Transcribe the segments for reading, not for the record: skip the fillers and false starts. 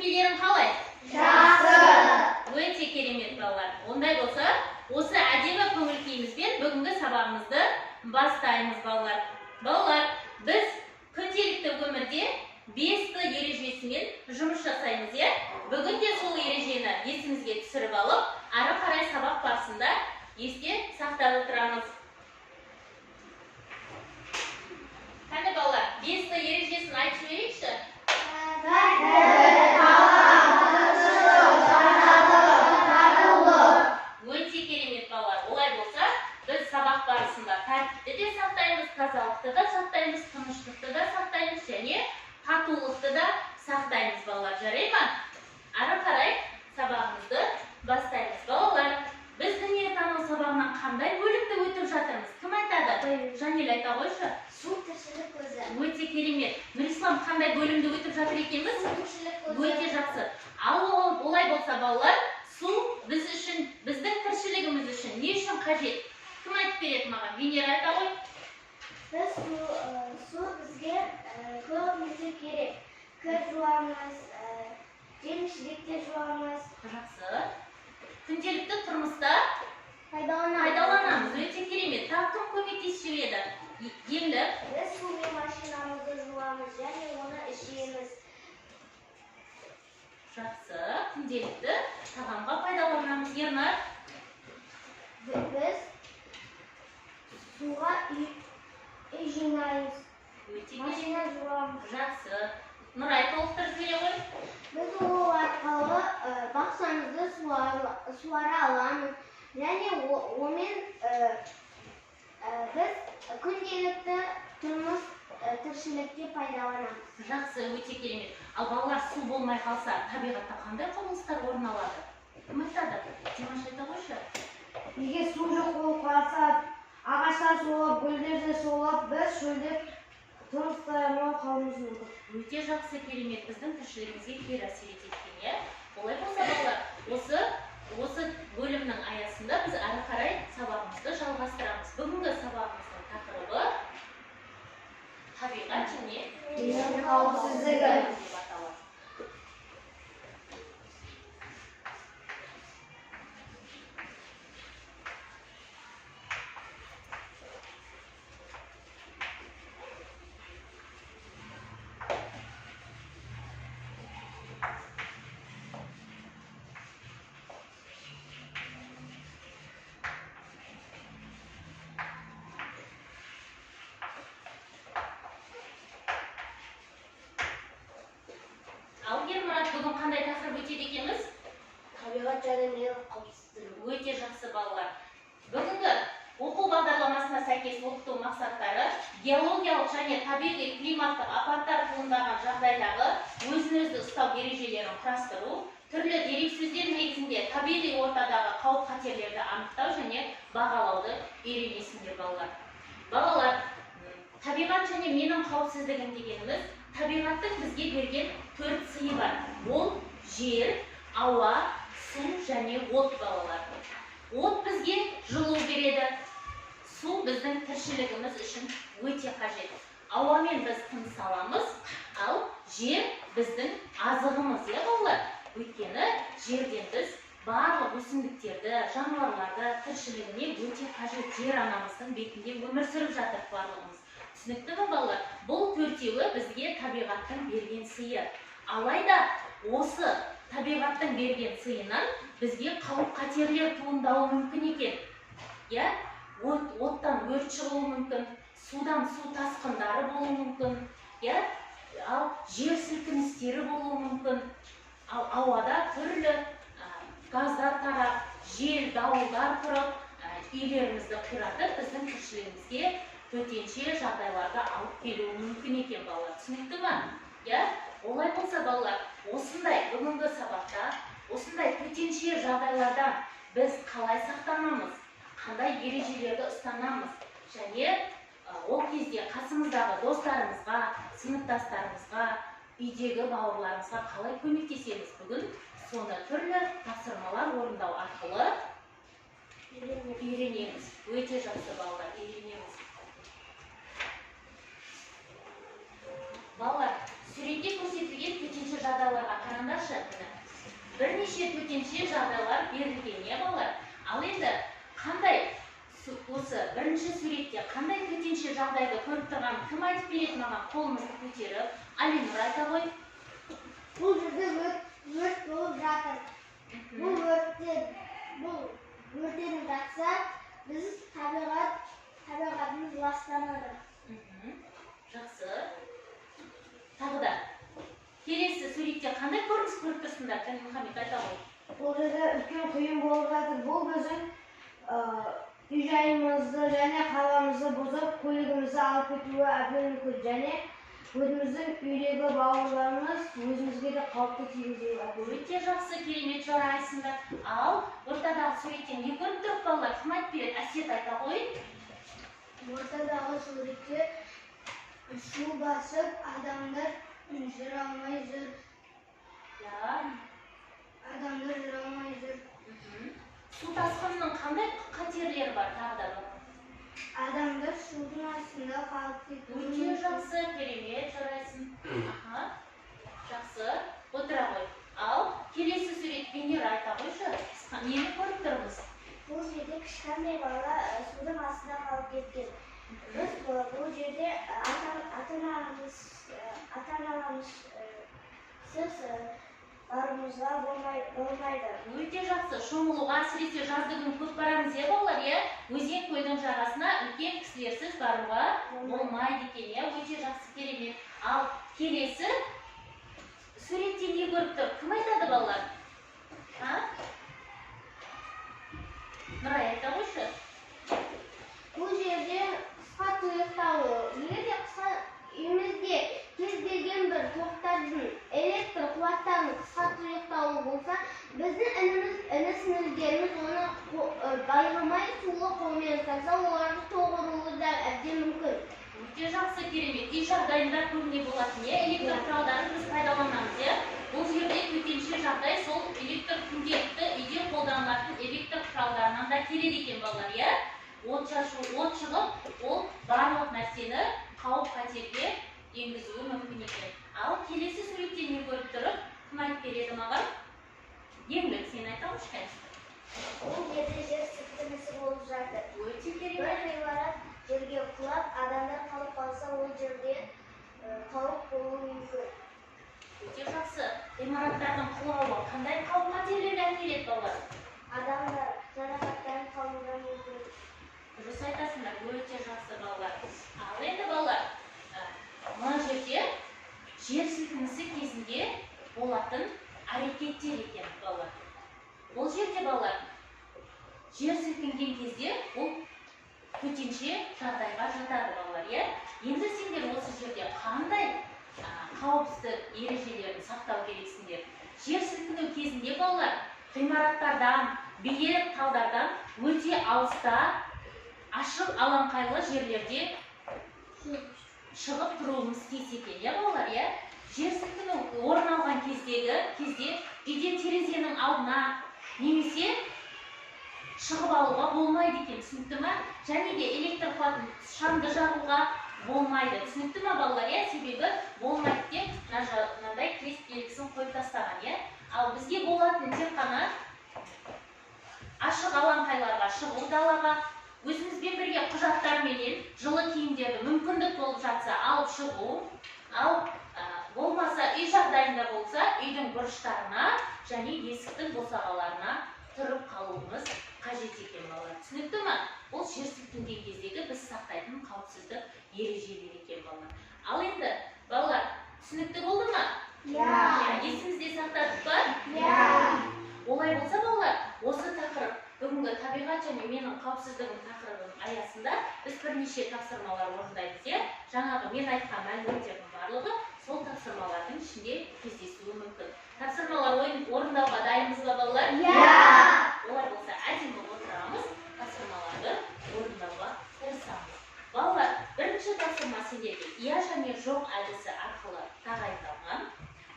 көңіл-күйлерің қалай? Жақсы. Өте керемет балалар. Ондай болса, осы әдемі көңіл-күйімізбен бүгінгі сабағымызды бастаймыз балалар. Балалар, біз күнделікті өмірде 5-ті ережесімен жұмыс жасаймыз, е? Бүгін де сол ережені есімізге түсіріп алып, ары қарай сабақ барысында есте сақтап отырамыз. Қане балалар, 5-ті ережесін айтып жіберейікші? Өте керемет балалар. Олай болса, біз сабақ барысында тәртіпті де сақтаймыз, тазалықты да сақтаймыз, тыныштықты да сақтаймыз және татулықты да сақтаймыз балалар. Жарай ма? Ары қарай сабағымызды бастаймыз. Балалар, біз дүниетану сабағынан қандай бөлімді өтіп жатырмыз? Кім айтады? Жанел айта қойшы. Су тіршілік көзі. Өте керемет. Нұрислам, қандай бөлімді өтіп жатыр екенбіз? Тіршілік көзі. Өте жақсы. Ал олай болса балалар, су біз үшін, біздің тіршілігіміз үшін не үшін қажет? Кім айтып береді маған? Венера айта ғой. Біз су бізге көбімізге керек. Кір жуамыз, жеміс-жидекте жуамыз. Жақсы. Күнделікті тұрмыста Пайдаланамыз. пайдаланамыз. Өте керемет. Тағы кім көмектесіп жүреді? Енді Біз сумен машинамызды жуамыз және оны ішеміз. жақсы. Күнделікті тағамға пайдаланамыз. Ернар. Біз суға үй жинаймыз. Өте керемет. Машина жуамыз. Жақсы. Нұрай толықтырып жібере ғой. Біз ол арқылы бақшамызды суара аламыз. Және онымен біз күнделікті тұрмыс тіршілікте пайдаланамыз. Жақсы, өте керемет. Ал балалар су болмай қалса, табиғатта қандай құбылыстар орын алады? Кім айтады? Димаш айта қойшы. Егер су жоқ болып қалса, ағаштар солып, гүлдер де солып, біз шөлде тұрмыстай алмай қалуымыз мүмкін. Өте жақсы, керемет. Біздің тіршілігімізге кері әсер ететін, е? Олай болса балалар, осы бөлімнің аясында біз ары қарай сабағымызды жалғастырамыз. Бүгінгі сабағымыздың тақырыбы табиғат және Ел қауіпсіздігі. деп аталады. Ал Ермұрат, бүгін қандай тақырып өтеді екенбіз? Табиғат және ел қауіпсіздігі. Өте жақсы балалар. Бүгінгі оқу бағдарламасына сәйкес оқыту мақсаттары геологиялық және табиғи климаттық апаттар туындаған жағдайдағы өзін-өзі ұстау ережелерін құрастыру, түрлі дерексөздер негізінде табиғи ортадағы қауіп-қатерлерді анықтау және бағалауды үйренесіңдер балалар. Балалар, табиғат және менің қауіпсіздігім дегеніміз табиғаттың бізге берген 4 сыйы бар. Ол жер, ауа, су және от балалар. От бізге жылу береді. Су біздің тіршілігіміз үшін өте қажет. Ауамен біз тыныс аламыз, ал жер біздің азығымыз, е балалар. Өйткені жерден біз барлық өсімдіктерді, жануарларды тіршілігіне өте қажет. Жер анамыздың бетінде өмір сүріп жатыр барлығымыз. Түсінікті ме балалар? Бұл 4-еуі бізге табиғаттың берген сыйы. Алайда осы табиғаттың берген сыйынан бізге қауіп-қатерлер туындауы мүмкін екен. Я, оттан өрт шығуы мүмкін, судан су тасқындары болуы мүмкін, я, ал жер сілкіністері болуы мүмкін. Ал ауада түрлі газдар тарап, жел, дауылдар тұрып, үйлерімізді қиратып, біздің тіршілігімізге төтенше жағдайларды алып келуі мүмкін екен балалар. Түсінікті ме? Я, олай болса балалар, осындай бүгінгі сабақта, осындай төтенше жағдайлардан біз қалай сақтанамыз, қандай ережелерді ұстанамыз, және ол кезде қасымыздағы достарымызға, сыныптастарымызға, үйдегі бауырларымызға қалай көмектесеміз бүгін, соны түрлі тапсырмалар орындау арқылы үйренеміз. Өте жақсы балалар, үйренеміз. Балалар, суретте көрсетілген төтенше жағдайларға қараңдаршы. қысқаша бірнеше төтенше жағдайлар берілген, не балалар? Ал енді қандай осы бірінші суретте қандай төтенше жағдайды көріп тұрған кім айтып береді маған? Қолымызды көтеріп, Алинұр айта ғой. Бұл жерде өрт болып жатыр. Бұл өрттен жатса, біз табиғатымыз ластанады. Жақсы. Тағы да. Келесі суретте қандай көрініс көріп тұрсыңдар? Мұхаммед айта ғой. Бұл жерде үлкен құйын болып жатыр. Бұл біздің үй-жайымызды және қаламызды бұзып, көлігімізді алып кетуі әбден мүмкін, және өзіміздің үйдегі бауырларымыз өзімізге де қауіпті тигізуі әбден. Өте жақсы, керемет жарайсыңдар. Ал ортадағы суреттен не көріп тұрып балалар? Кім айтып береді? Әсет айта ғой. Ортадағы суретте су басып, адамдар жүре алмай жүр. Адамдар жүре алмай жүр. Су тасқынының қандай қатерлері бар тағы да? Адамдар судың астында қалып кетуі. Өте жақсы, керемет жарайсың. Жақсы, отыра ғой. Ал келесі сурет Венера айта қойшы. Нені көріп тұрмыз? Бұл жерде кішкентай бала судың астында қалып кеткен. Біз бұл жерде ата-аналарымызсыз баруымызға болмайды. Өте жақсы. Шомылуға әсіресе жазды күні көп барамыз, балалар, өзен көлдің жағасына үлкен кісілерсіз баруға болмайды екен, өте жақсы, керемет. Ал келесі суретте не көріп тұр? Кім айтады, балалар? Нұрай айта қойшы. Бұл жерде қысқа тұйықтауы. Егер де қысқа үйімізде кез келген бір тоқтардың электр қуаттарының қысқа тұйықтауы болса, біздің іні-сіңлілеріміз оны байырмай сулы қолмен ұстаса, оларды тоғыруы да әбден мүмкін. Өте жақсы, керемет. Үй жағдайында көбіне болатын, электр құралдарын біз пайдаланамыз, бұл жерде төтенше жағдай сол электр күнделікті үйде қолданылатын электр құралдарынан да келеді екен, балалар, от шығып, ол барлық нәрсені қауіп-қатерге енгізуі мүмкін екен. Ал келесі суретте не көріп тұрып, кім айтып береді маған? Еңлік, сен айта қойшы. Бұл жерде жер сілкінісі болып жатыр. Өте Бір керемет. ғимарат жерге құлап, адамдар қалып қалса, ол жерде қауіп болуы мүмкін. Өте жақсы. Ғимараттардың құлауы қандай қауіп-қатерлерге әкеледі, балалар? Адамдар жарақаттанып қалуы мүмкін. Дұрыс айтасыңдар, өте жақсы, балалар. Ал енді, балалар, мына жерде жер сілкінісі кезінде болатын әрекеттер екен, балалар. Бұл жерде, балалар, жер сілкінген кезде ол төтенше жағдайға жатады, балалар. Енді сендер осы жерде қандай қауіпсіздік ережелерін сақтау керексіңдер? Жер сілкіну кезінде, балалар, ғимараттардан, биік талдардан өте алыста, ашық алаңқайлы жерлерде шығып тұруымыз тиіс екен, балалар, жер сілкіну орын алған кезде үйде терезенің алдына немесе шығып алуға болмайды екен, түсінікті ма? Және де электр қуатын шамды жағуға болмайды, түсінікті ма, балалар? Себебі болмайды деп мынандай крест белгісін қойып тастаған. Ал бізге болатын тек қана ашық алаңқайларға шығу, далаға өзімізбен бірге құжаттарменен жылы киімдерді мүмкіндік болып жатса алып шығу, ал болмаса үй жағдайында болса үйдің бұрыштарына және есіктің босағаларына тұрып қалуымыз қажет екен, балалар. Түсінікті ма? Бұл жер сілкінген кездегі біз сақтайтын қауіпсіздік ережелері екен, балалар. Ал енді, балалар, түсінікті болды ма? Есімізде сақтадық па? Олай болса, балалар, осы тақырып бүгінгі табиғат және менің қауіпсіздігім тақырыбының аясында біз бірнеше тапсырмалар орындаймыз. Жаңағы мен айтқан мәліметтердің барлығы сол тапсырмалардың ішінде кездесуі мүмкін. Тапсырмалар орындауға дайынбыз ба, балалар? Олай болса, әдемі отырамыз, тапсырмаларды орындауға тырысамыз. Балалар, бірінші тапсырма сендерге иә және жоқ әдісі арқылы тағайындалған.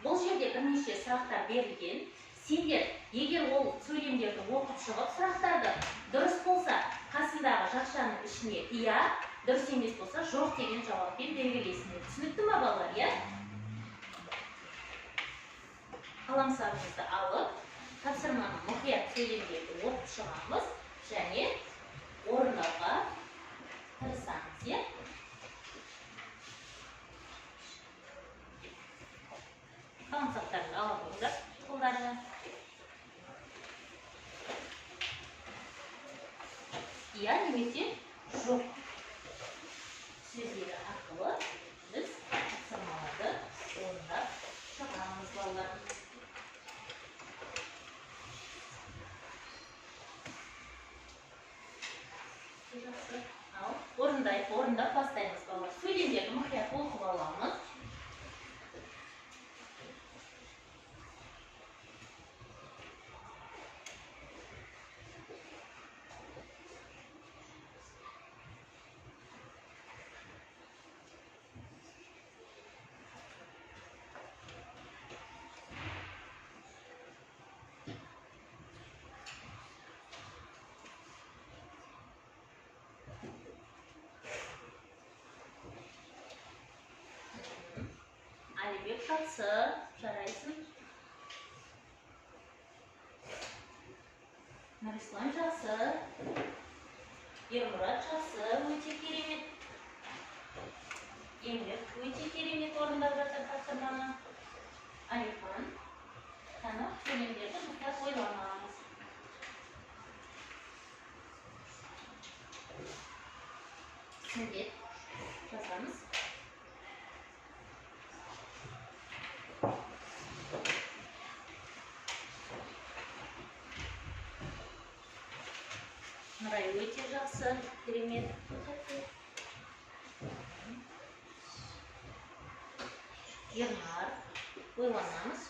Бұл жерде бірнеше сұрақтар берілген. Сендер, егер ол сөйлемдерді оқып шығып, сұрақтарды дұрыс болса, қасындағы жақшаның ішіне иә, дұрыс емес болса, жоқ деген жауаппен белгілейсіңдер. Түсінікті ма, балалар, қаламсабымызды алып, тапсырманы мұқият сөйлемдерді оқып шығамыз және орындауға тырысамыз, иә? Қаламсаптарды ала қойыңдар, қолдарына. Иә немесе жоқ сөздері арқылы біз тапсырмаларды орындап шығамыз, балалар. Жақсы. Ал орындап бастаймыз, балалар. Сөйлемдерді мұқият оқып аламыз. Әлібек жақсы, жарайсың. Нұрислам жақсы. Ермұрат жақсы, өте керемет. Ембек өте керемет орындап жатыр тапсырманы. Алихан, танып сөйлемдерді мұқият ойламаңыз. Сүндет жазамыз. Нұрай өте жақсы, керемет. Ернар, ойланамыз.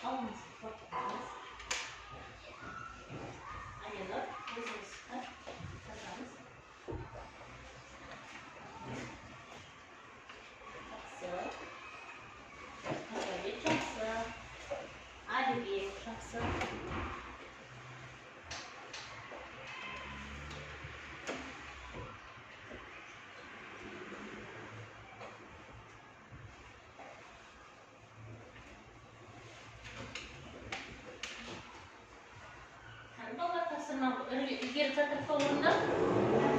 Алыңыз, қорқыңыз. Аленор, өзіңіз жазамыз. Жақсы. Нұрай жақсы. Әлібек жақсы. Балалар тапсырма үлгеріп жатыр орында.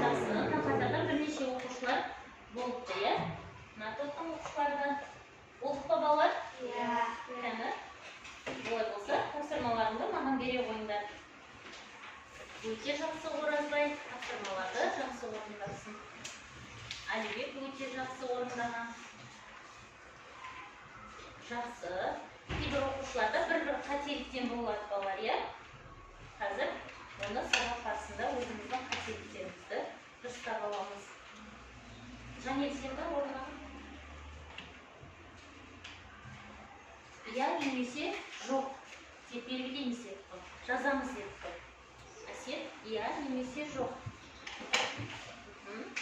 Жақсы. Қазірде бірнеше оқушылар болыпты, иә? Мына топтың оқушыларды болдық па, балалар? Иә. Кәні? Олай болса, тапсырмаларыңды маған бере қойыңдар. Өте жақсы Оразбай, тапсырмаларды жақсы орындапсың. Әлібек өте жақсы орындаған. Жақсы. Кейбір оқушыларда бір-бір қателіктен болады, балалар, иә? Қазір оны сабақ барысында өзіміздің қателіктерімізді дұрыстап аламыз. Жанел, сен де орындаған? Иә немесе жоқ деп белгілейміз дедік қой. Жазамыз дедік қой. Әсет, иә немесе жоқ.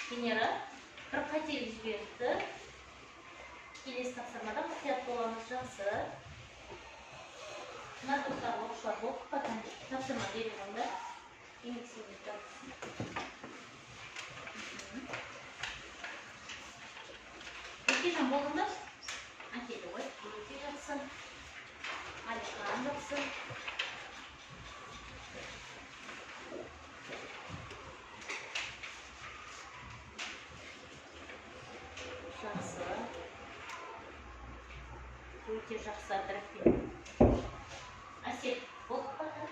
Венера, бір қателік жіберді. Келесі тапсырмада мұқият боламыз, жақсы. Мына топтағы оқушылар болып тапсырма бере қойыңдар. Еңбек сіңірді. Өтежан болыңдар. Әкелді ғой, өте жақсы. Алихан жақсы. Жақсы. Өте жақсы Абдрахим. Әсет, болып бата.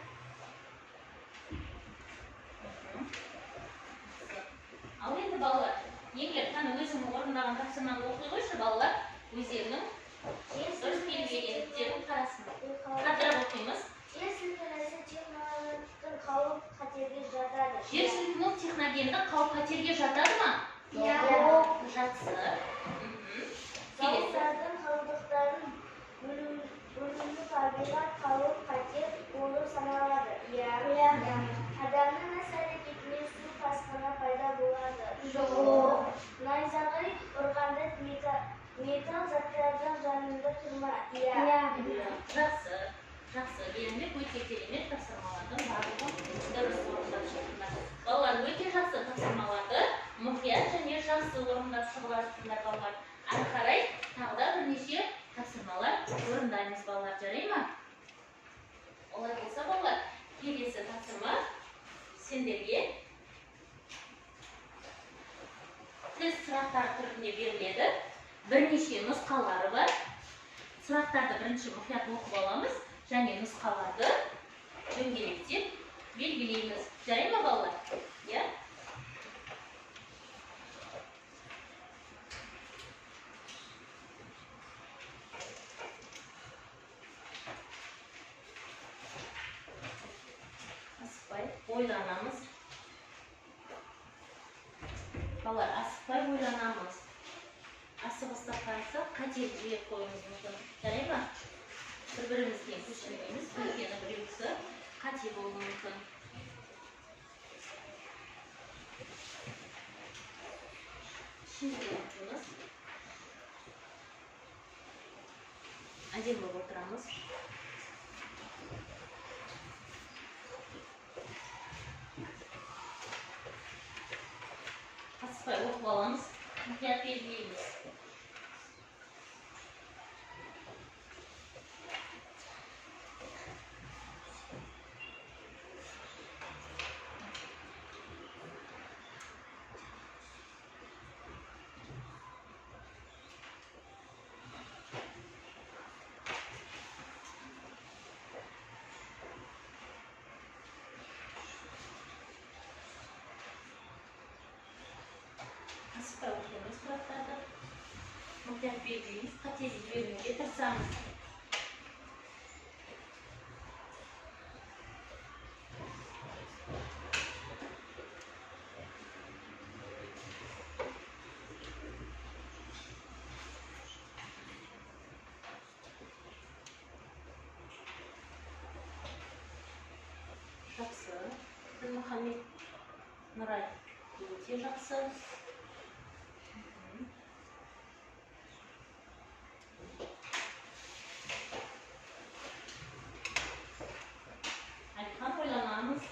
Ал енді балалар, егер қаны өзіңнің орындаған тапсырманы оқи қойшы, балалар өздерінің дұрыс белгіленгендіктерін қарасын. Қаттырақ оқимыз. Жер сілкінісі техногендік қауіп-қатерге жатады. Жер сілкіну техногендік қауіп-қатерге жатады ма? Иә. Жақсы. Зауыттардың қалдықтарын бөлімді табиғат қауіп-қатер болып саналады. Иә. Адамның іс-әрекетінен су тасқыны пайда болады. Жоқ. Найзағай ұрғанда металл заттардың жанында тұрма. Иә. Жақсы. Жақсы. Ерінбек өте керемет тапсырмалардың барлығын дұрыс орындап шықтыңдар. Балалар өте жақсы тапсырмаларды мұқият және жақсы орындап шығарсыздар, балалар. Ары қарай тағы да бірнеше тест сұрақтар түрінде беріледі. Бірнеше нұсқалары бар. Сұрақтарды бірінші мұқият оқып аламыз, және нұсқаларды дөңгелектеп белгілейміз. Жарай ма балалар? Иә? Асықпай ойланамыз. Балалар, асықпай ойланамыз. Асығыстап қарасақ, қателік жіберіп қоюымыз мүмкін. Жарай ма? Бір-бірімізге көшірмейміз, өйткені біреусі қате болуы мүмкін. Şimdi yapıyoruz. Әдемі болып отырамыз. Асықпай оқып аламыз. Мұқият белгілейміз. Асықпай оқимыз сұрақтарды. Мұқият белгілейміз, қателік жібермеуге тырысамыз. Жақсы. Дінмұхамед Нұрай өте жақсы. Айтқан ойланамыз.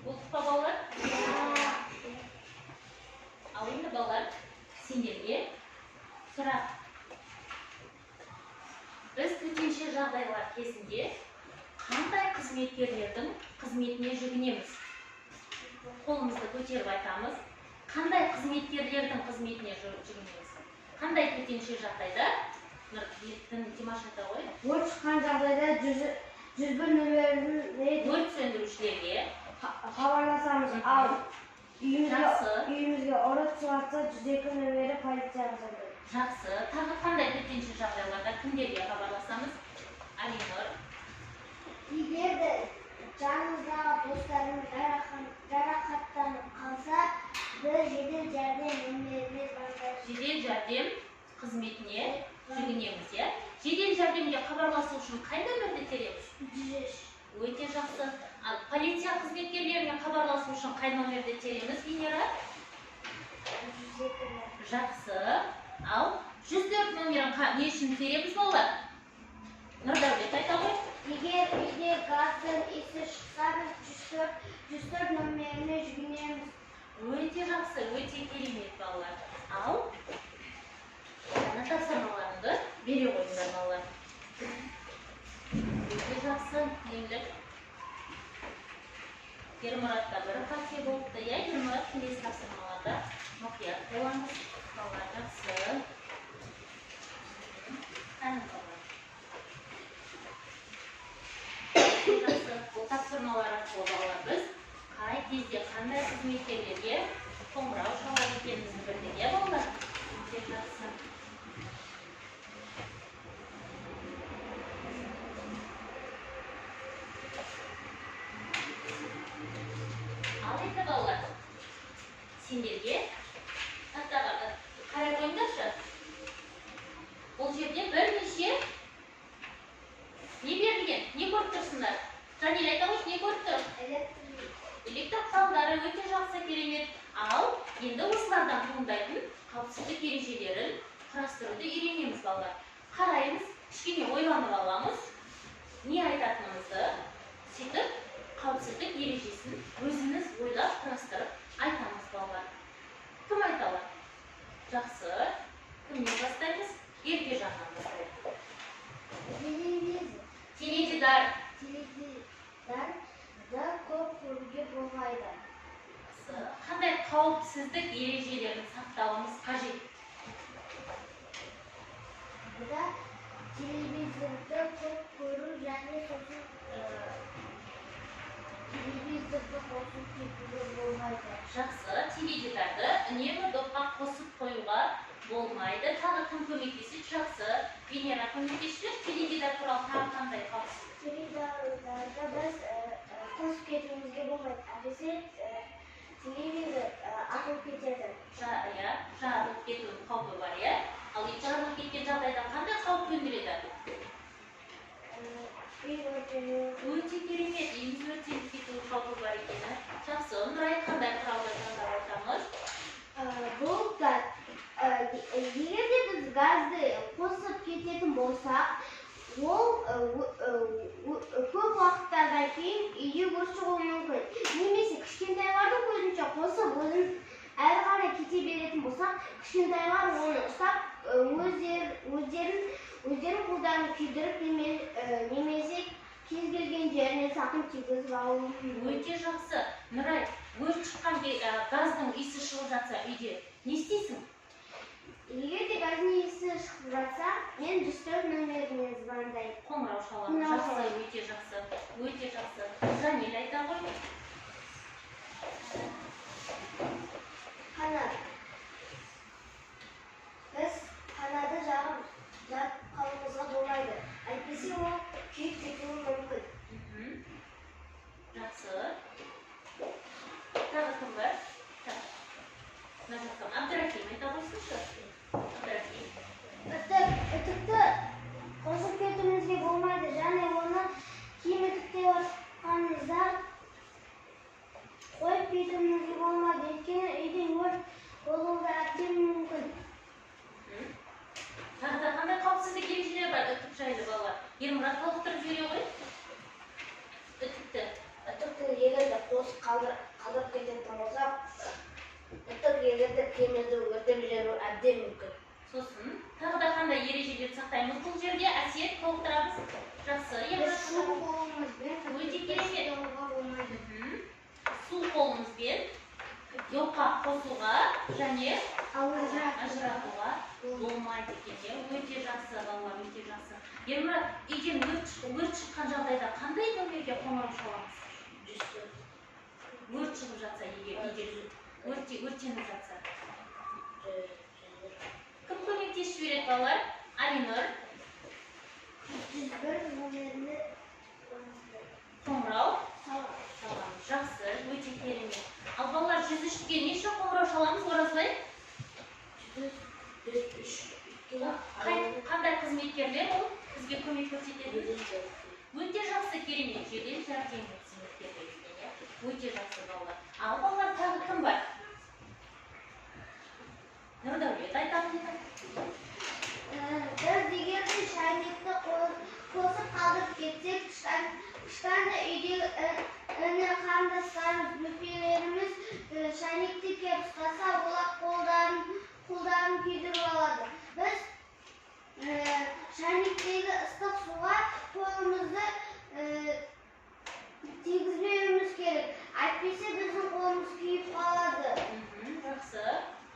Болдық па балалар? Ал енді балалар, сендерге сұрақ. Біз төтенше жағдайлар кезінде қандай қызметкерлердің қызметіне жүгінеміз? Қолымызды көтеріп айтамыз. Қандай қызметкерлердің қызметіне жүгінеміз? Қандай төтенше жағдайда? Димаш айта ғой. Өрт шыққан жағдайда 101 нөміріне Өрт сөндірушілерге хабарласамыз. Ал үйімізге өрт шығарса 102 нөмірі полицияға звондайды. Жақсы. Тағы қандай төтенше жағдайларда кімдерге хабарласамыз? Алинұр. Егер де жанымыздағы достарымыз жарақаттанып қалса, біз жедел жәрдем нөміріне звондаймыз. Жедел жәрдем қызметіне жүгінеміз, иә? Жедел жәрдемге хабарласу үшін қай нөмірді тереміз? 103. Өте жақсы. Ал полиция қызметкерлеріне хабарласу үшін қай нөмірді тереміз, Венера? 102. Жақсы. Ал 104 нөмірін не үшін тереміз балалар? Нұрдәулет айта ғой. Егер үйде газдың иісі шықса, біз 104 нөміріне жүгінеміз. Өте жақсы, өте керемет балалар. Ал жаңа тапсырмаларыңды бере қойыңдар балалар. Өте жақсы, еңлік. Ермұратта бір қате болыпты, иә? Ермұрат келесі тапсырмаларда мұқият боламыз. Балалар жақсы. Әнім балалар. Жақсы, бұл тапсырмалар арқылы балалар біз қай кезде қандай қызметкерлерге қоңырау шалады екенімізді білдік, иә балалар? Өте жақсы. Ал енді балалар, сендерге тақтаға қарай қойыңдаршы. Бұл жерде бірнеше не берілген? Не көріп тұрсыңдар? Жанел айта ғой, не көріп тұр? Электр құралдары өте жақсы керемет. Ал енді осылардан туындайтын қауіпсіздік ережелерін құрастыруды үйренеміз балалар. Қараймыз, кішкене ойланып аламыз, не айтатынымызды, сөйтіп қауіпсіздік ережесін өзіміз ойлап құрастырып айтамыз балалар. Кім айта алады? Жақсы. Кімнен бастаймыз? Ерке жағынан бастаймыз. Теледидар. Теледидарда көп көруге болмайды. Қандай қауіпсіздік ережелерін сақтауымыз қажет? Бұда телевизорды көп көру және сосын телевизорды қосып кетуге болмайды. Жақсы, теледидарды үнемі допқа қосып қоюға болмайды. Тағы кім көмектеседі? Жақсы. Венера көмектесші, теледидар туралы тағы қандай қауіпсіздік? Теледидарда біз қосып кетуімізге болмайды. Әсіресе телевизор атылып кетеді. Иә, жарылып кету қаупі бар, иә. Ал жарылып кеткен жағдайда қандай қауіп төндіреді? Өте керемет, үйіміз өртеніп кету қаупі бар екені. Жақсы, Нұрай қандай құралды таңдап отырмыз? Бұл газ. Егер де біз газды қосып кететін болсақ, ол көп уақыттардан кейін үйде өрт шығуы мүмкін. Немесе кішкентайлардың көзінше қосып өзін әрі қарай кете беретін болсақ, кішкентайлар оны ұстап өздерін қолдарын күйдіріп немесе кез келген жеріне зақым тигізіп алуы мүмкін. Өте жақсы. Нұрай, өрт шыққан газдың иісі шығып жатса үйде не істейсің? Егер де газдың иісі шығып жатса, мен 104 нөміріне звондаймын. Қоңырау шаламын. Жақсы, өте жақсы. Өте жақсы. Жанел айта ғой. Қанат. Біз қанады жағып қалуымызға болмайды. Әйтпесе ол күйіп кетуі мүмкін. Жақсы. Тағы кім бар? Абдрахим айта қойсыншы. Абдрахим. Үтікті қосып кетуімізге болмайды. Және оны киім үтіктеп жатқанымызда қойып кетуімізге болмайды. Өйткені үйде өрт болуы әбден мүмкін. Тағы да қандай қауіпсіздік ережелері бар үтік жайлы балалар? Ермұрат толықтырып жібере ғой. Үтікті. Үтікті егер де қосып қалдырып кететін болса, үтік егер де киімімізді өртеп жіберуі әбден мүмкін. Сосын, тағы да қандай ережелерді сақтаймыз бұл жерде? Әсет, толықтырамыз. Жақсы. Су қолымызбен өте керемет. болмайды. Су қолымызбен допқа қосуға және ажыратуға болмайды екен. Өте жақсы балалар, өте жақсы. Ермұрат, үйден өрт шыққан жағдайда қандай нөмерге қоңырау шаламыз? Өрт шығып жатса, егер үйде өртеніп жатса. Кім көмектесіп жібереді балалар? Алинұр. 101 нөміріне қоңырау шаламыз. Жақсы, өте керемет. Ал балалар 103-ге неше қоңырау шаламыз, Оразбай? 103. Қандай қызметкерлер ол бізге көмек көрсетеді? Өте жақсы, керемет. Жедел жәрдем қызметкерлері екен. Өте жақсы балалар. Ал балалар тағы кім бар? Нұрдәулет айтамын деді. Біз егер де шайнекті қосып қалдырып кетсек, кішкентай үйдегі іні қарындастарымыз, бөпелеріміз шайнекті келіп ұстаса, олар қолдарын күйдіріп алады. Біз шайнектегі ыстық суға қолымызды тигізбеуіміз керек. Әйтпесе біздің қолымыз күйіп қалады. Жақсы.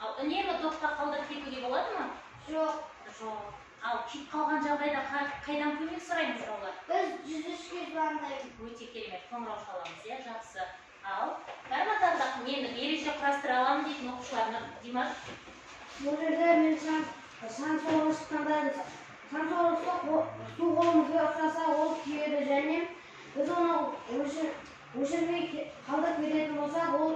Ал үнемі допқа қалдырып кетуге болады ма? Жоқ. Жоқ. Ал күйіп қалған жағдайда қайдан көмек сұраймыз балалар? Біз 103-ге звондаймыз. Өте керемет, қоңырау шаламыз, иә, жақсы. Ал бар ма тағы мен ереже құрастыра аламын дейтін оқушылар, Димаш? Бұл жерде мен сан соғыс шыққанда су қолымызға ұстаса ол күйеді және біз оны өшірмей қалдырып кететін болсақ, ол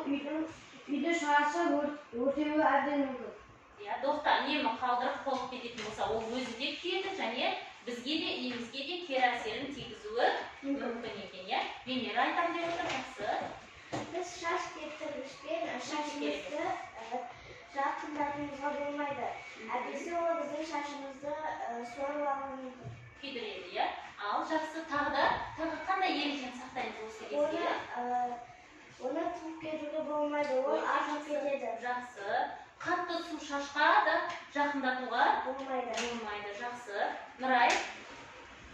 үйді шаршап өртеуі әбден мүмкін. Иә, допта үнемі қалдырып қойып кететін болса, ол өзі де күйеді және бізге де үйімізге де кері әсерін тигізуі мүмкін екен, иә? Венера айтам деп отыр, жақсы. Біз шаш кептіргішпен шашымызды жақындатып шашымызға болмайды. Әкесі ол біздің шашымызды суарып алуы мүмкін. Күйдіреді, иә? Ал жақсы, тағы қандай ережені сақтаймыз осы кезде? Оны туып кетуге болмайды, ол ағып кетеді. Жақсы. Қатты су шашқа да жақындатуға болмайды. Жақсы. Нұрай,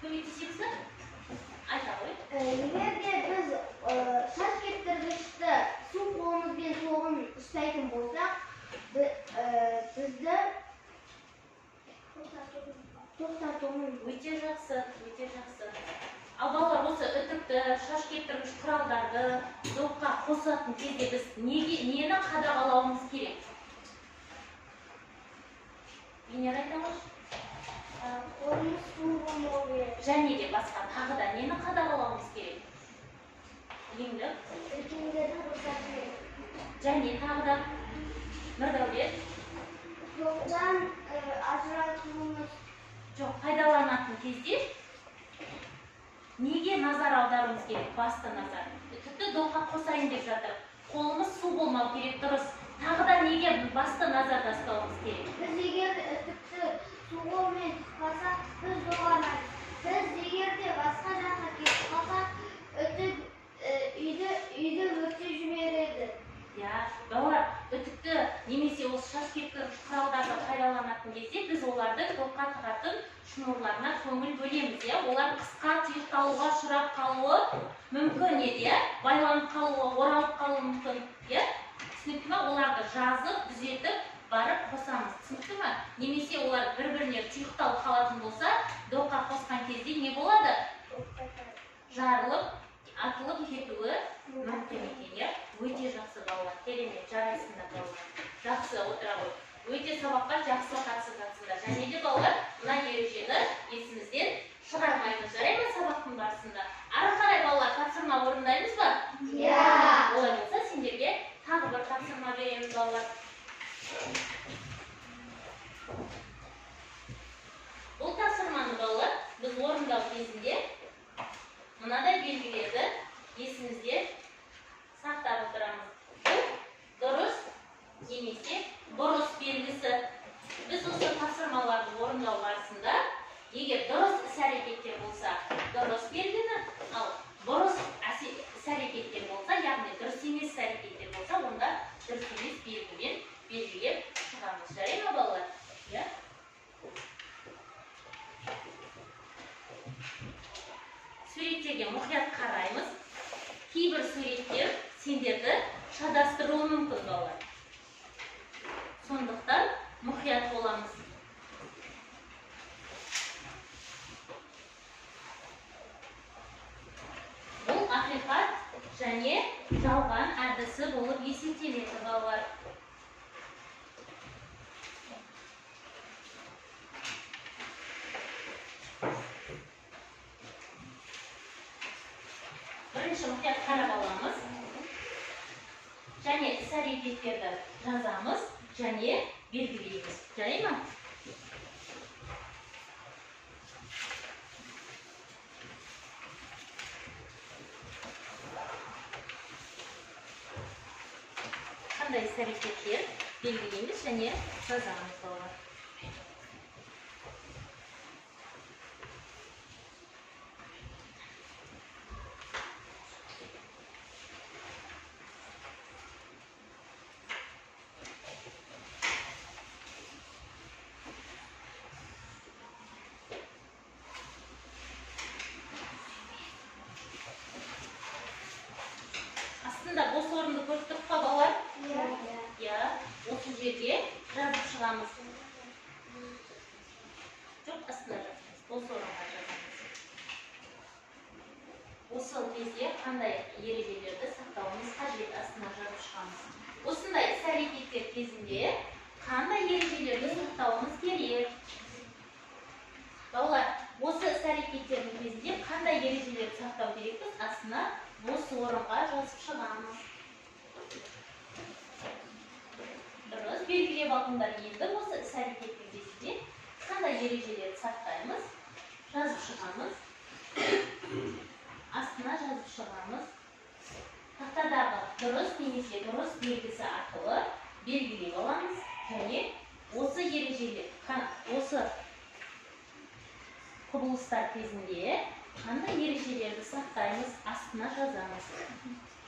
көмектесесіз? Айта ғой. Егер де біз шаш кептіргішті су қолымызбен тоғын ұстайтын болсақ, бізді тоқтатуымыз. Өте жақсы. Ал балалар, осы үтікті, шаш кептіргіш құралдарды допқа қосатын кезде біз нені қадағалауымыз керек? Венера айтамыз? Қолымыз су болмауы керек. Және де басқа тағы да нені қадағалауымыз керек? Еңлік? Үлкендерді рұқсат керек. Және тағы да Нұрдәулет? Тоқтан ажыратуымыз. Жоқ, пайдаланатын кезде неге назар аударуымыз керек? Басты назар. Тіпті допқа қосайын деп жатыр. Қолымыз су болмау керек, дұрыс. Тағы да неге басты назарда ұстауымыз керек? Біз егер тіпті су қолмен тұтқасақ, біз доғармаймыз. Біз егер де басқа жаққа кетіп қалсақ, үтік үйді өртеп жібереді. Я, балалар, үтікті немесе осы шаш кептіргіш құралдарды пайдаланатын кезде біз оларды допқа тығатын шнурларына көңіл бөлеміз, я? Олар қысқа тұйықталуға ұшырап қалуы мүмкін еді, я? Байланып қалуы, оралып қалуы мүмкін, я? Түсінікті ме? Оларды жазып, түзетіп, барып қосамыз. Түсінікті ме? Немесе олар бір-біріне тұйықталып қалатын болса, допқа қосқан кезде не болады? Жарылып, атылып кетуі мүмкін екен, я? Өте жақсы балалар, керемет, жарайсыңдар балалар. Жақсы отыра ғой. Өте сабаққа жақсы қатысып жатсыңдар. Және де балалар, мына ережені есімізден шығармаймыз, жарай ма сабақтың барысында? Ары қарай балалар тапсырма орындаймыз ба? Иә. Олай болса, сендерге тағы бір тапсырма береміз балалар. Бұл тапсырманы балалар біз орындау кезінде мынадай белгілерді есімізде сақтап отырамыз. Бұл дұрыс немесе бұрыс белгісі. Біз осы тапсырмаларды орындау барысында егер дұрыс іс-әрекеттер болса, дұрыс белгіні, ал бұрыс іс-әрекеттер болса, яғни дұрыс емес іс-әрекеттер болса, онда дұрыс емес белгімен белгілеп шығамыз. Жарай ма балалар? Иә? Суреттерге мұқият қараймыз. Кейбір суреттер сендерді шатастыруы мүмкін балалар. Сондықтан мұқият боламыз. Бұл ақиқат және жалған әдісі болып есептеледі балалар. Бірінші мұқият қарап аламыз. Және іс-әрекеттерді жазамыз және белгілейміз. Жарай ма? Қандай іс-әрекеттер белгілейміз және жазамыз балалар. Бос орынды көріп тұрып па балалар? Иә. Осы жерге жазып шығамыз. Жоқ, астына жазамыз. Бос орынға жазамыз. Осы кезде қандай ережелерді сақтауымыз қажет, астына жазып шығамыз. Осындай іс-әрекеттер кезінде қандай ережелерді сақтауымыз керек? Балалар, осы іс-әрекеттердің кезінде қандай ережелерді сақтау керекпіз? Астына бос орынға жазып шығамыз. Дұрыс, белгілеп алыңдар. Енді осы іс-әрекеттің кезінде қандай ережелерді сақтаймыз? Жазып шығамыз. Астына жазып шығамыз. Тақтадағы дұрыс немесе бұрыс белгісі арқылы белгілеп аламыз. және осы ережелер, осы құбылыстар кезінде қандай ережелерді сақтаймыз, астына жазамыз.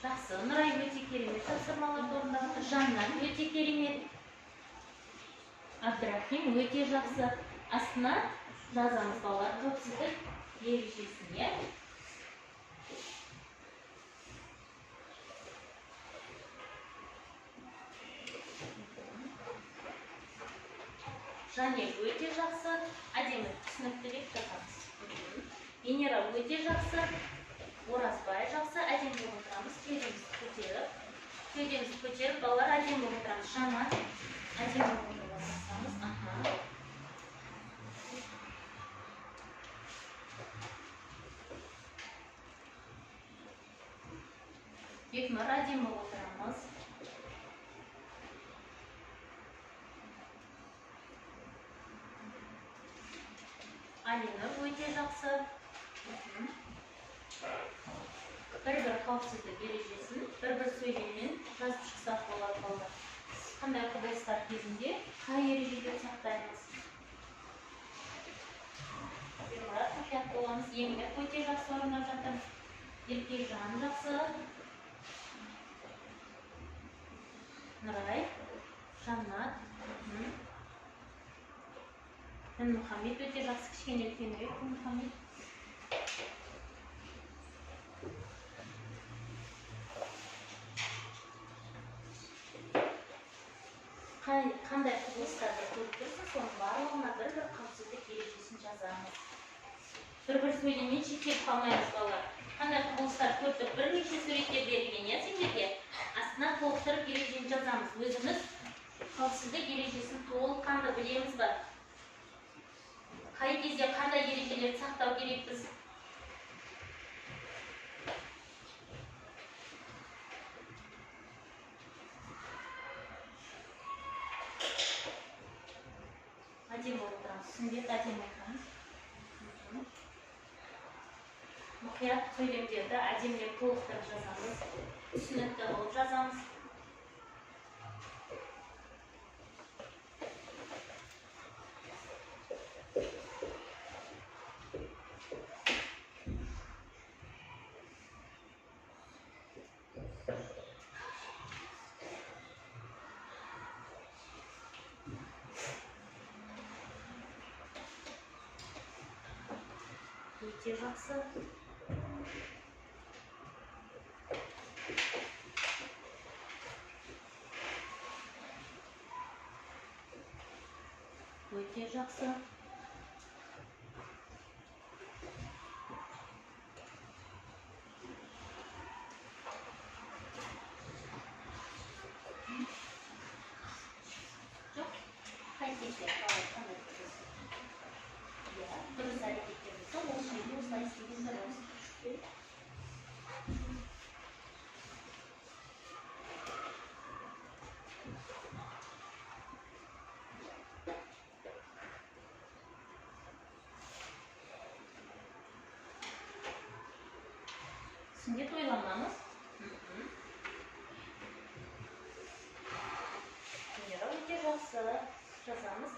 Жақсы, Нұрай өте керемет тапсырмаларды орындап, Жаннат өте керемет, Абдрахим өте жақсы. Астына жазамыз балалар, қауіпсіздік ережесіне. Және өте жақсы, әдемі түсінікті деп жазамыз. Венера өте жақсы, Оразбай жақсы, әдемі отырамыз, кеудемізді көтеріп, балалар әдемі отырамыз. Жанат, әдемі отырамыз. Бекнұр, әдемі отырамыз. Алина өте жақсы. Бір-бір қауіпсіздік ережесін бір-бір сөйлеммен жазып шықсақ болады балалар. Қандай құбылыстар кезінде қай ережелерді сақтаймыз? Бекмұрат, мұқият боламыз. Еңбек өте жақсы орындап жатыр. Еркежан жақсы. Нұрай, Жаннат. Мұхаммед өте жақсы, кішкене үлкенірек Мұхаммед. Қандай құбылыстарды көріп тұрсыз, соның барлығына бір-бір қауіпсіздік ережесін жазамыз. Бір-бір сөйлеммен шектеліп қалмаймыз балалар. Қандай құбылыстар көріп тұрып, бірнеше суреттер берілген, иә сендерге? Астына толықтырып ережені жазамыз. Өзіміз қауіпсіздік ережесін толыққанды білеміз ба? Қай кезде қандай ережелерді сақтау керекпіз? Әдемі отырамыз. Сүндет әдемі отырамыз. Мұқият сөйлемдерді әдемілеп толықтырып жазамыз. Түсінікті болып жазамыз. Өте жақсы. Өте жақсы. Жоқ, қайтесек қалай қандай тұрыз? Дұрыс әрекеттерімізді ол жерде осылай істеген дұрыс. Сүндет ойланамыз. Венера өте жақсы. Жазамыз.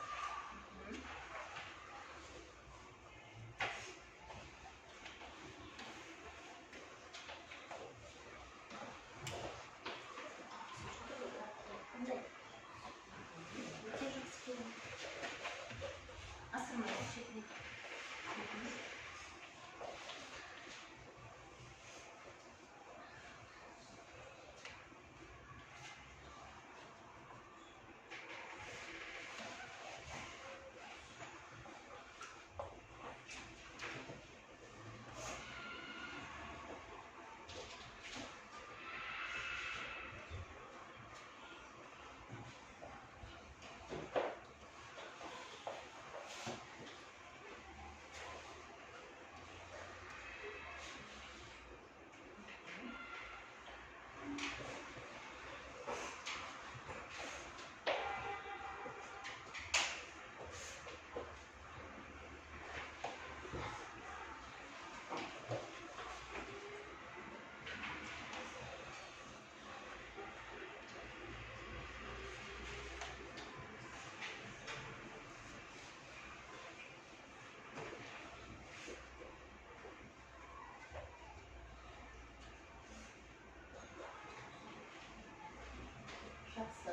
Жақсы.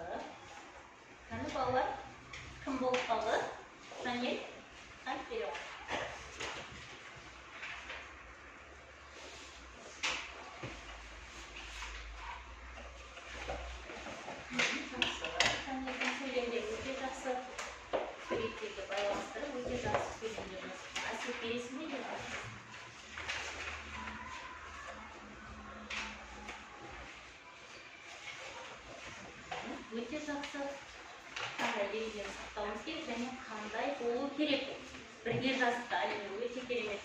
Қаны балалар, кім болып қалды? Жанел, айтып бере ғой. Жақсы. Жанелдің сөйлемдері өте жақсы. Суреттерге байланыстырып өте жақсы сөйлемдеріңіз. Әсет бересің бе деп айтасыз? Өте жақсы. Қандай ережені сақтауымыз керек және қандай болу керек. Бірге жазып та әлемі өте керемет.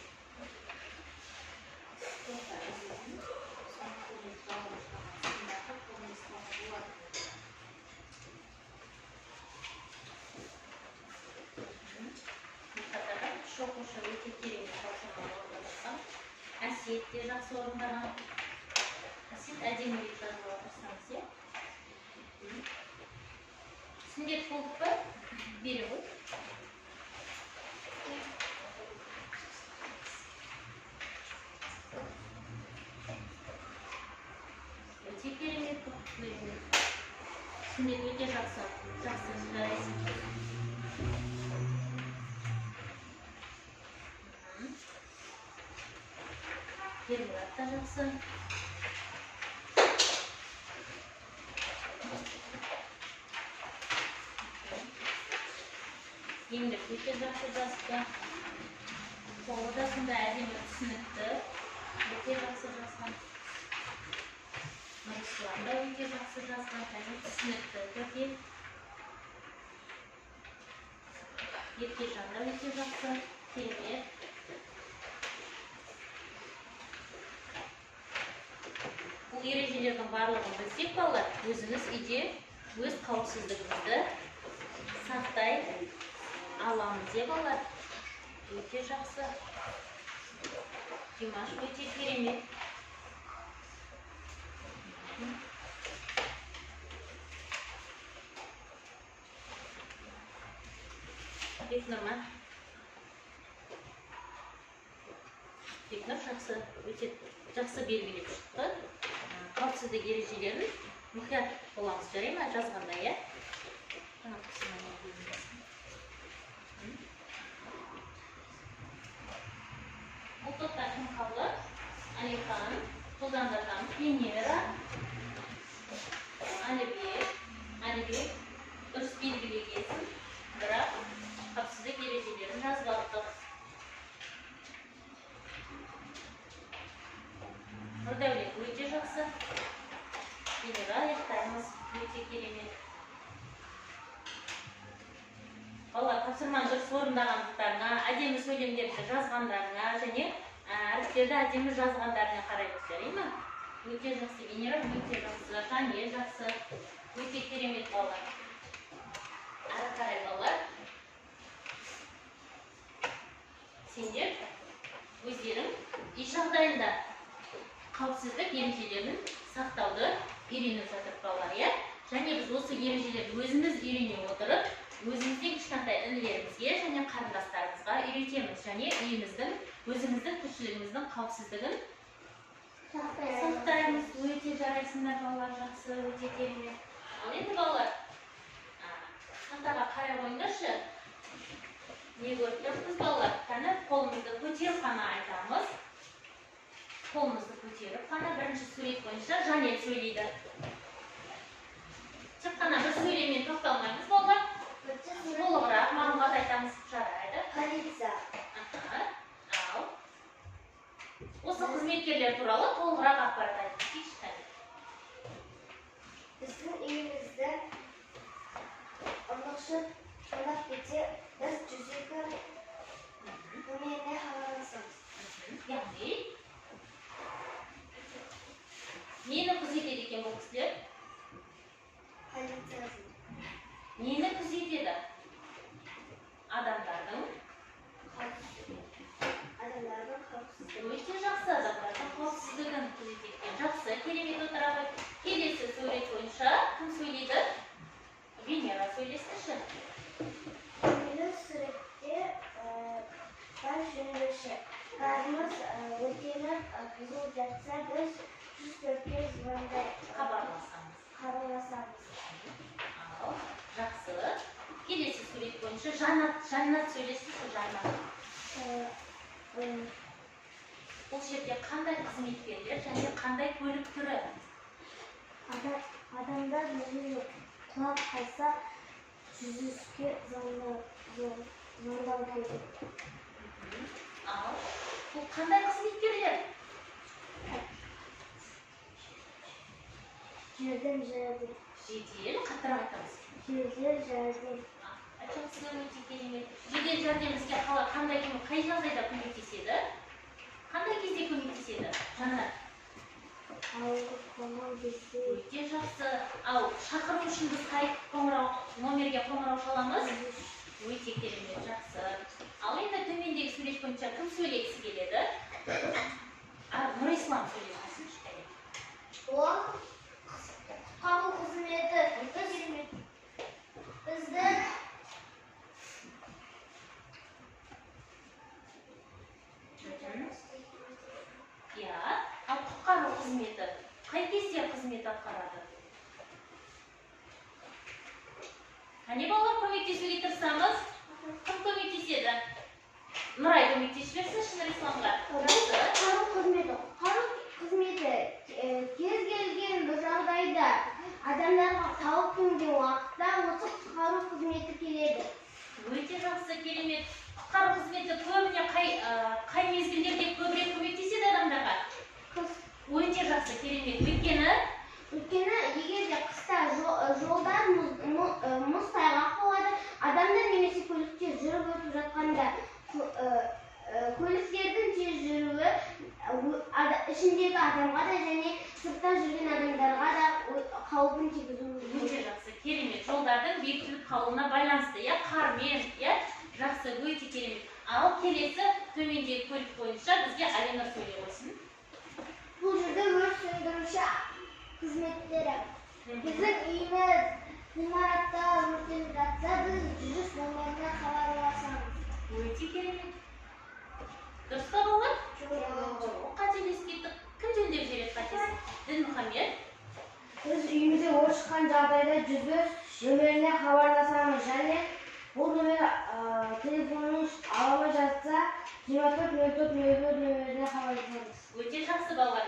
Шоқушы өте керемет тапсырманы орындап. Әсет те жақсы орындаған. Әсет әдемірек жазуға тырысамыз, иә? Сүндет болып па? Бере ғой. Өте керемет болып көрінеді. Сүндет өте жақсы. Жақсы жарайсың. Ермұрат та жақсы. Енді өте жақсы жазды. Қолы да сонда әдемі түсінікті. Өте жақсы жазған. Нұрислам да өте жақсы жазған. Және түсінікті түрде. Еркежан да өте жақсы. Керемет. Бұл ережелердің барлығын білсек балалар, өзіңіз үйде өз қауіпсіздігіңізді сақтай аламыз деп балалар. Өте жақсы. Димаш өте керемет. Бекнұрма. Бекнұр жақсы, өте жақсы белгілеп шықты. Қауіпсіздік ережелерін мұқият боламыз, жарай ма жазғанда, иә? Бұл топта кім қалды? Алихан, Құлдандатам, Венера, Алибек, дұрыс белгілегесін, бірақ қауіпсіздік ережелерін жазбадық. Нұрдәулет өте жақсы. Венера аяқтаймыз, өте керемет. Балалар, тапсырманы дұрыс орындағандықтарына, әдемі сөйлемдерді жазғандарына және әріптерді әдемі жазғандарына қараймыз, жарай ма? Өте жақсы. Венера өте жақсы. Жанел жақсы. Өте керемет балалар. Әрі қарай балалар. Сендер өздерің үй жағдайында қауіпсіздік ережелерін сақтауды үйреніп жатыр балалар, иә? Және біз осы ережелерді өзіміз үйрене отырып, өзіміздің кішкентай інілерімізге және қарындастарымызға үйретеміз. Және үйіміздің, өзіміздің тіршілігіміздің қауіпсіздігін сақтаймыз. Өте жарайсыңдар балалар, жақсы, өте керемет. Ал енді балалар, қантаға қарай қойыңдаршы. Не көріп тұрсыз балалар? Қаны қолымызды көтеріп қана айтамыз. Қолымызды көтеріп қана бірінші сурет бойынша Жанел сөйлейді. Тек қана бір сөйлеммен тоқталмаймыз балалар. Толығырақ мағлұмат айтамыз, жарайды. Полиция. Ал. Осы қызметкерлер туралы толығырақ ақпарат айтып кетейікші. Біздің үйімізді ұрлықшы тонап кетсе, біз 102 көмегіне хабарласамыз. Яғни нені күзетеді екен бұл кісілер? Полициясын. Нені күзетеді? Адамдардың қауіпсіздігі. өте жақсы адамдардың қауіпсіздігін күзетеді. Жақсы, керемет отырады. Келесі сурет бойынша кім сөйлейді? Венера сөйлесінші. Келесі суретте бас жөндеуші. Газымыз өртеніп қызыл жатса, біз 104-ге звондаймыз. Хабарласамыз. Жақсы. Келесі сурет бойынша Жаннат сөйлесін, Жаннат. Бұл жерде қандай қызметкерлер және қандай көлік түрі? Адамдар өзіне құлап қалса, жүзіске заңдау керек. Ал бұл қандай қызметкерлер? Жедел жәрдем. Жедел, қаттырақ айтамыз. Жедел жәрдем. Жақсы, өте керемет. Жедел жәрдем бізге қандай қай жағдайда көмектеседі? Қандай кезде көмектеседі? Жаннат. Өте жақсы. Ал шақыру үшін біз қай номерге қоңырау шаламыз? Өте керемет, жақсы. Ал енді төмендегі сурет бойынша кім сөйлегісі келеді? Нұрислам сөйлесін. Ол құтқару қызметі. Біздің ал құтқару қызметі қай кезде қызмет атқарады? Қане балалар, көмектесуге тырысамыз. Кім көмектеседі? Нұрай көмектесіп берсінші Нұрисламға. құтқару қызметі кез келген бір жағдайда адамдарға қауіп төнген уақытта осы құтқару қызметі келеді. Өте жақсы, керемет. Құтқару қызметі көбіне қай мезгілдерде көбірек көмектеседі адамдарға? Өте жақсы, керемет. Өйткені егер де қыста жолдар мұз тайғақ болады, адамдар немесе көліктер жүріп өтіп жатқанда көліктердің тез жүруі ішіндегі адамға да және сыртта жүрген адамдарға да қауіпін тигізуі мүмкін. Өте жақсы, керемет. Жолдардың бекітіліп қалуына байланысты, қармен, жақсы, өте керемет. Ал келесі төмендегі көлік бойынша бізге Алина сөйлей қойсын. Бұл жерде өрт сөндіруші қызметтері. Біздің үйіміз ғимаратта өртеніп жатса, біз 100 номеріне хабарласамыз. Өте керемет. Дұрыс па балалар? Жоқ, қателесіп кеттік. Кім жөндеп жібереді қатесін? Дінмұхаммед. Біз үйімізде өрт шыққан жағдайда 105 нөміріне хабарласамыз және бұл нөмір телефонын ала алмай жатса 2404 нөміріне хабарласамыз. Өте жақсы балалар.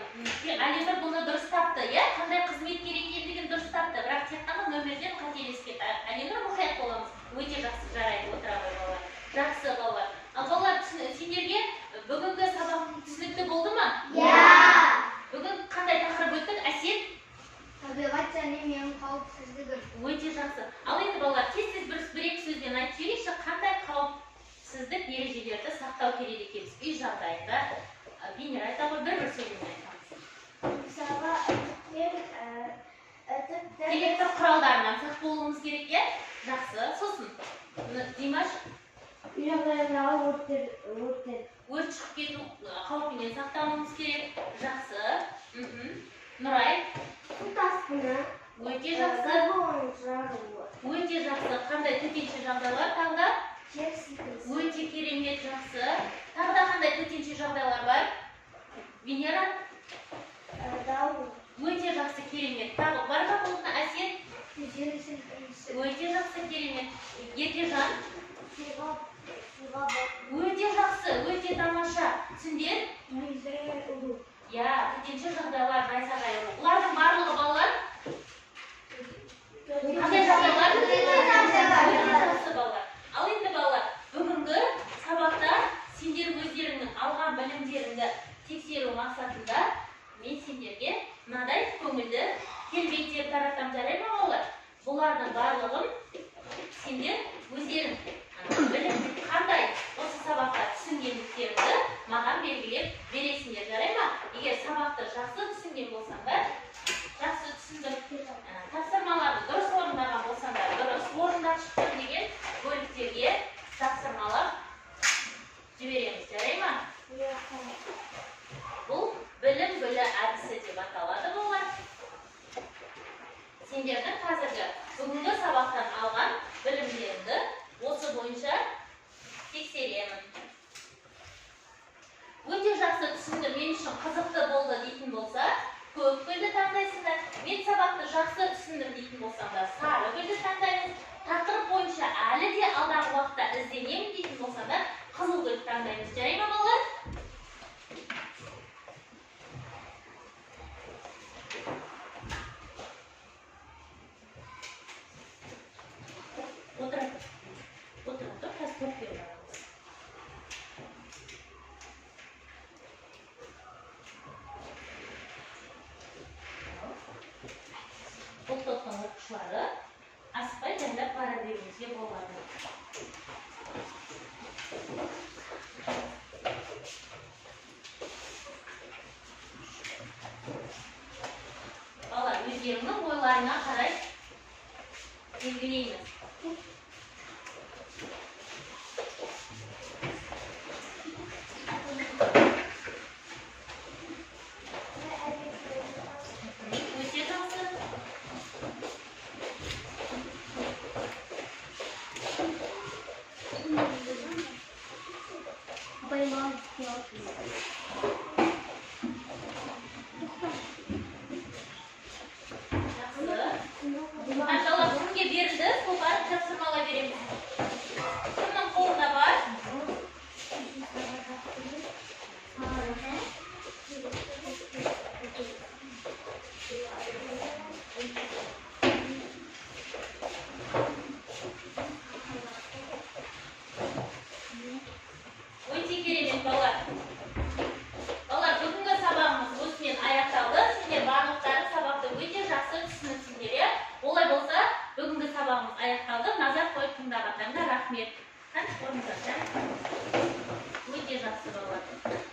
Алина бұны дұрыс тапты, қандай қызмет керек екендігін дұрыс тапты, бірақ тек қана нөмірден қателесіп кетті. Алина мұқият боламыз. Өте жақсы, жарайды, отыра ғой балалар. Жақсы балалар. Ал балалар, сендерге бүгінгі сабағың түсінікті болды ма? Бүгін қандай тақырып өттік? Әсет? Табиғат және менің қауіпсіздігім. Өте жақсы. Ал енді балалар, тез-тез бір-екі сөзбен айтып жіберейікші, қандай қауіпсіздік ережелерді сақтау керек екенбіз? Үй жағдайында Венера айта ғой, бір сөзбен айтамыз. Мысалға, Электр құралдарынан сақ болуымыз керек, Жақсы. Сосын, Димаш? Үй жағдайындағы өрттер. Өрт шығып кету қауіпінен сақтануымыз керек. Жақсы. Нұрай? Су тасқыны. Өте жақсы. Өте жақсы. Қандай төтенше жағдайлар тағда? Жер сілкінісі. Өте керемет, жақсы. Тағы да қандай төтенше жағдайлар бар? Венера? Дауыл. Өте жақсы, керемет. Тағы бар ма болтына Әсет? Жер сілкінісі. Өте жақсы, керемет. Еркежан? Суға бату. Өте жақсы, өте тамаша. Сендер? Найзағай ұру. Төтенше жағдайлар, найзағай ұру. Бұлардың барлығы балалар? Қандай жағдайлар? Жақсы балалар. Ал енді балалар, бүгінгі сабақта сендер өздеріңнің алған білімдеріңді тексеру мақсатында мен сендерге мынадай көңілді келбеттер таратам, жарай ма балалар? Бұлардың барлығын сендер өздерің білімді қандай осы сабақта түсінгендіктеріңді маған белгілеп бересіңдер, жарай ма? Егер сабақты жақсы түсінген болсаңдар, жақсы түсіндім, тапсырмаларды дұрыс орындаған болсаңдар, дұрыс орындап шықтым деген бөліктерге тапсырмалар жібереміз, жарай ма? Бұл білім білі әдісі деп аталады болар. Сендердің қазіргі бүгінгі сабақтан алған білімдеріңді осы бойынша тексеремін. Өте жақсы түсінді, мен үшін қызықты болды дейтін болса, көк гүлді таңдайсыңдар. Мен сабақты жақсы түсіндім дейтін болсаңдар, сары гүлді таңдаймыз. оқушылары асықпай дайындап бара беруімізге болады. Балалар, өздеріңнің ойларына қарай белгілейміз. Өте жақсы. Қаншалар кімге берілді, сол барып тапсырмалай береміз. Кімнің қолында бар? Өте керемет, балалар. Балалар, бүгінгі сабағымыз осымен аяқталды. Сендер барлықтары сабақты өте жақсы түсініпсіңдер. Олай болса, бүгінгі сабағымыз аяқталды. Назар қойып тыңдағандарыңа рахмет. Қанша орныңыздар? Өте жақсы, балалар.